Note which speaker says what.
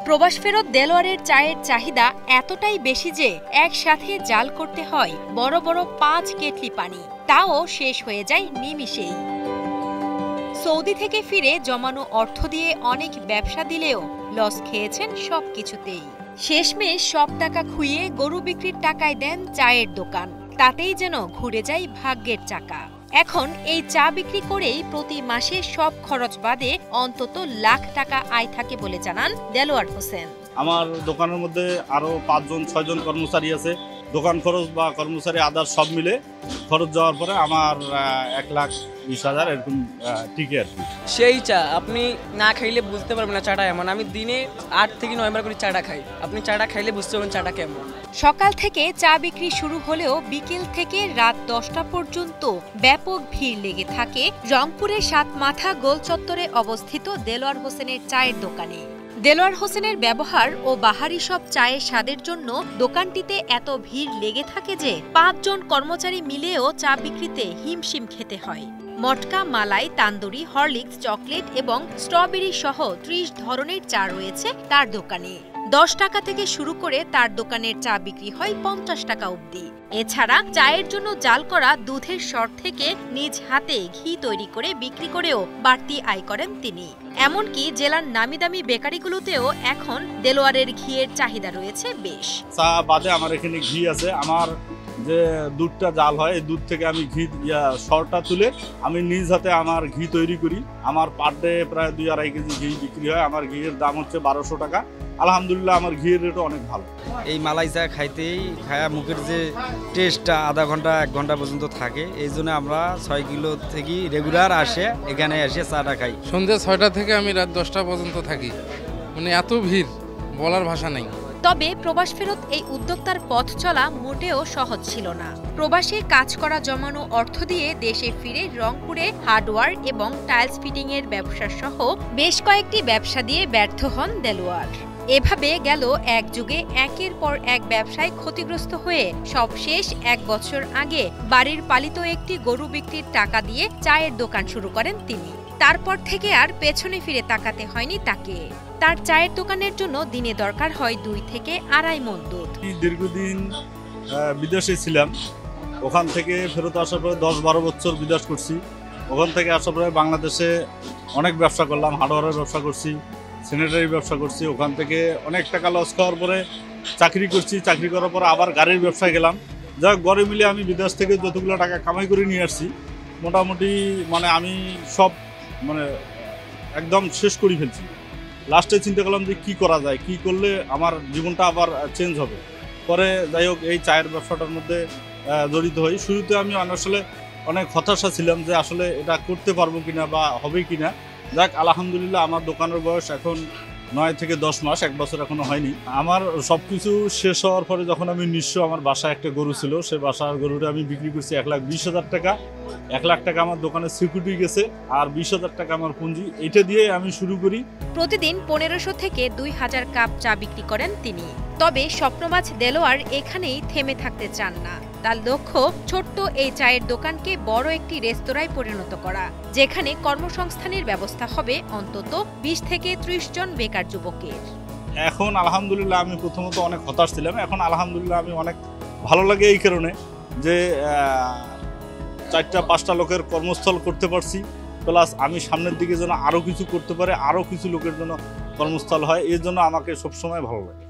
Speaker 1: প্রবাস ফেরত দেলোয়ারের চায়ের চাহিদা এতটাই বেশি যে একসাথে জাল করতে হয় বড় বড় 5 কেটলি পানি, তাও শেষ হয়ে যায় নিমিষেই। সৌদি থেকে ফিরে জমানো অর্থ দিয়ে অনেক ব্যবসা দিলেও লস খেয়েছেন সবকিছুতেই। শেষমেশ সব টাকা খুইয়ে গরু বিক্রির টাকায় দেন চায়ের দোকান, তাতেই যেন ঘুরে যায় ভাগ্যের চাকা। এখন এই চা বিক্রি করেই প্রতি মাসে সব খরচ বাদে অন্তত লাখ টাকা আয় থাকে বলে জানান দেলোয়ার হোসেন।
Speaker 2: আমার দোকানের মধ্যে আরো 5-6জন কর্মচারী আছে। দোকান খরচ বা কর্মচারী আদার সব মিলে খরচ যাওয়ার পরে আমার 1,20,000 এরকম টিকে আর কি।
Speaker 3: সেই চা আপনি না খাইলে বুঝতে পারবেন না চাটা এমন। আমি দিনে 8 থেকে 9 বার করে চাটা খাই, আপনি চাটা খাইলে বুঝতে পারবেন চাটা কেমন।
Speaker 1: সকাল থেকে চা বিক্রি শুরু হলেও বিকেল থেকে রাত 10টা পর্যন্ত ব্যাপক ভিড় লেগে থাকে রংপুরের সাতমাথা গোল চত্বরে অবস্থিত দেলোয়ার হোসেনের চায়ের দোকানে। দেলোয়ার হোসেনের ব্যবহার ও বাহারি সব চায়ের স্বাদের জন্য দোকানটিতে এত ভিড় লেগে থাকে যে 5 জন কর্মচারী মিলেও চা বিক্রিতে হিমশিম খেতে হয়। মটকা, মালাই, তান্দুরি, হরলিক্স, চকলেট এবং স্ট্রবেরি সহ 30 ধরনের চা রয়েছে তার দোকানে। 10 টাকা থেকে শুরু করে তার দোকানের চা বিক্রি হয় 50 টাকা অবধি। এছাড়া চায়ের জন্য জাল করা দুধের সর থেকে নিজ হাতে ঘি তৈরি করে বিক্রি করেও বাড়তি আয় করেন তিনি। এমনকি জেলার নামিদামি বেকারিগুলোতেও এখন দেলোয়ারের ঘিয়ের চাহিদা রয়েছে বেশ।
Speaker 2: চা বাদে আমার এখানে ঘি আছে। আমার যে দুধটা জাল হয় এই দুধ থেকে আমি ঘি সরটা তুলে আমি নিজ হাতে আমার ঘি তৈরি করি। আমার পার ডে প্রায় 2-2.5 কেজি ঘি বিক্রি হয়। আমার ঘিয়ের দাম হচ্ছে 1200 টাকা। আলহামদুলিল্লাহ আমার ঘিয়ের রেটও অনেক ভালো।
Speaker 4: এই মালাই চা খাইতেই খায়া মুখের যে টেস্টটা আধা ঘন্টা 1 ঘন্টা পর্যন্ত থাকে, এই জন্য আমরা 6 কিলো থেকে রেগুলার আসে এখানে এসে চাটা খাই।
Speaker 5: সন্ধ্যা 6টা থেকে আমি রাত 10টা পর্যন্ত থাকি, মানে এত ভিড় বলার ভাষা নেই।
Speaker 1: তবে প্রবাস ফেরত এই উদ্যোক্তার পথ চলা মোটেও সহজ ছিল না। প্রবাসে কাজ করা জমানো অর্থ দিয়ে দেশে ফিরে রংপুরে হার্ডওয়্যার এবং টাইলস ফিটিং এর ব্যবসা সহ বেশ কয়েকটি ব্যবসা দিয়ে ব্যর্থ হন দেলোয়ার। এভাবে গেল এক যুগে একের পর এক ব্যবসায় ক্ষতিগ্রস্ত হয়ে সবশেষ 1 বছর আগে বাড়ির পালিত একটি গরু বিক্রির টাকা দিয়ে চায়ের দোকান শুরু করেন তিনি। তারপর থেকে আর পেছনে ফিরে তাকাতে হয়নি তাকে। তার চায়ের দোকানের জন্য দিনে দরকার হয় 2 থেকে 2.5 মণ দুধ।
Speaker 2: দীর্ঘদিন বিদেশে ছিলাম, ওখান থেকে ফেরত আসার পরে 10-12 বছর বিদেশ করছি। ওখান থেকে আসার পরে বাংলাদেশে অনেক ব্যবসা করলাম, হার্ডওয়্যারের ব্যবসা করছি, স্যানিটারি ব্যবসা করছি। ওখান থেকে অনেক টাকা লস খাওয়ার পরে চাকরি করছি। চাকরি করার পরে আবার গাড়ির ব্যবসায় গেলাম। যা গড়ে মিলে আমি বিদেশ থেকে যতগুলো টাকা কামাই করে নিয়ে আসছি মোটামুটি মানে আমি সব মানে একদম শেষ করে ফেলছি। লাস্টে চিন্তা করলাম যে কী করা যায়, কী করলে আমার জীবনটা আবার চেঞ্জ হবে। পরে যাই হোক এই চায়ের ব্যবসাটার মধ্যে জড়িত হই। শুরুতে আমি আসলে অনেক হতাশা ছিলাম যে আসলে এটা করতে পারবো কিনা বা হবে কিনা। যাক আলহামদুলিল্লাহ আমার দোকানের বয়স এখন 9 থেকে 10 মাস, 1 বছর এখনো হয়নি। আমার সব কিছু শেষ হওয়ার পরে যখন আমি নিঃস্ব, আমার বাসায় একটা গরু ছিল, সে বাসার গরুটা আমি বিক্রি করছি 1,20,000 টাকা। 1 লাখ টাকা আমার দোকানে সিকিউরিটি গেছে, আর 20,000 টাকা আমার পুঁজি। এটা দিয়ে আমি শুরু করি।
Speaker 1: প্রতিদিন 1500 থেকে 2000 কাপ চা বিক্রি করেন তিনি। তবে স্বপ্নবাজ দেলোয়ার এখানেই থেমে থাকতে চান না। তার লক্ষ্য ছোট্ট এই চায়ের দোকানকে বড় একটি রেস্তোরাঁয় পরিণত করা, যেখানে কর্মসংস্থানের ব্যবস্থা হবে অন্তত 20 থেকে 30 জন বেকার যুবকের।
Speaker 2: এখন আলহামদুলিল্লাহ আমি প্রথমত অনেক হতাশ ছিলাম, এখন আলহামদুলিল্লাহ আমি অনেক ভালো লাগে এই কারণে যে 4-5টা লোকের কর্মস্থল করতে পারছি, প্লাস আমি সামনের দিকে যেন আরও কিছু করতে পারে, আরও কিছু লোকের জন্য কর্মস্থল হয়, এর জন্য আমাকে সবসময় ভালো লাগে।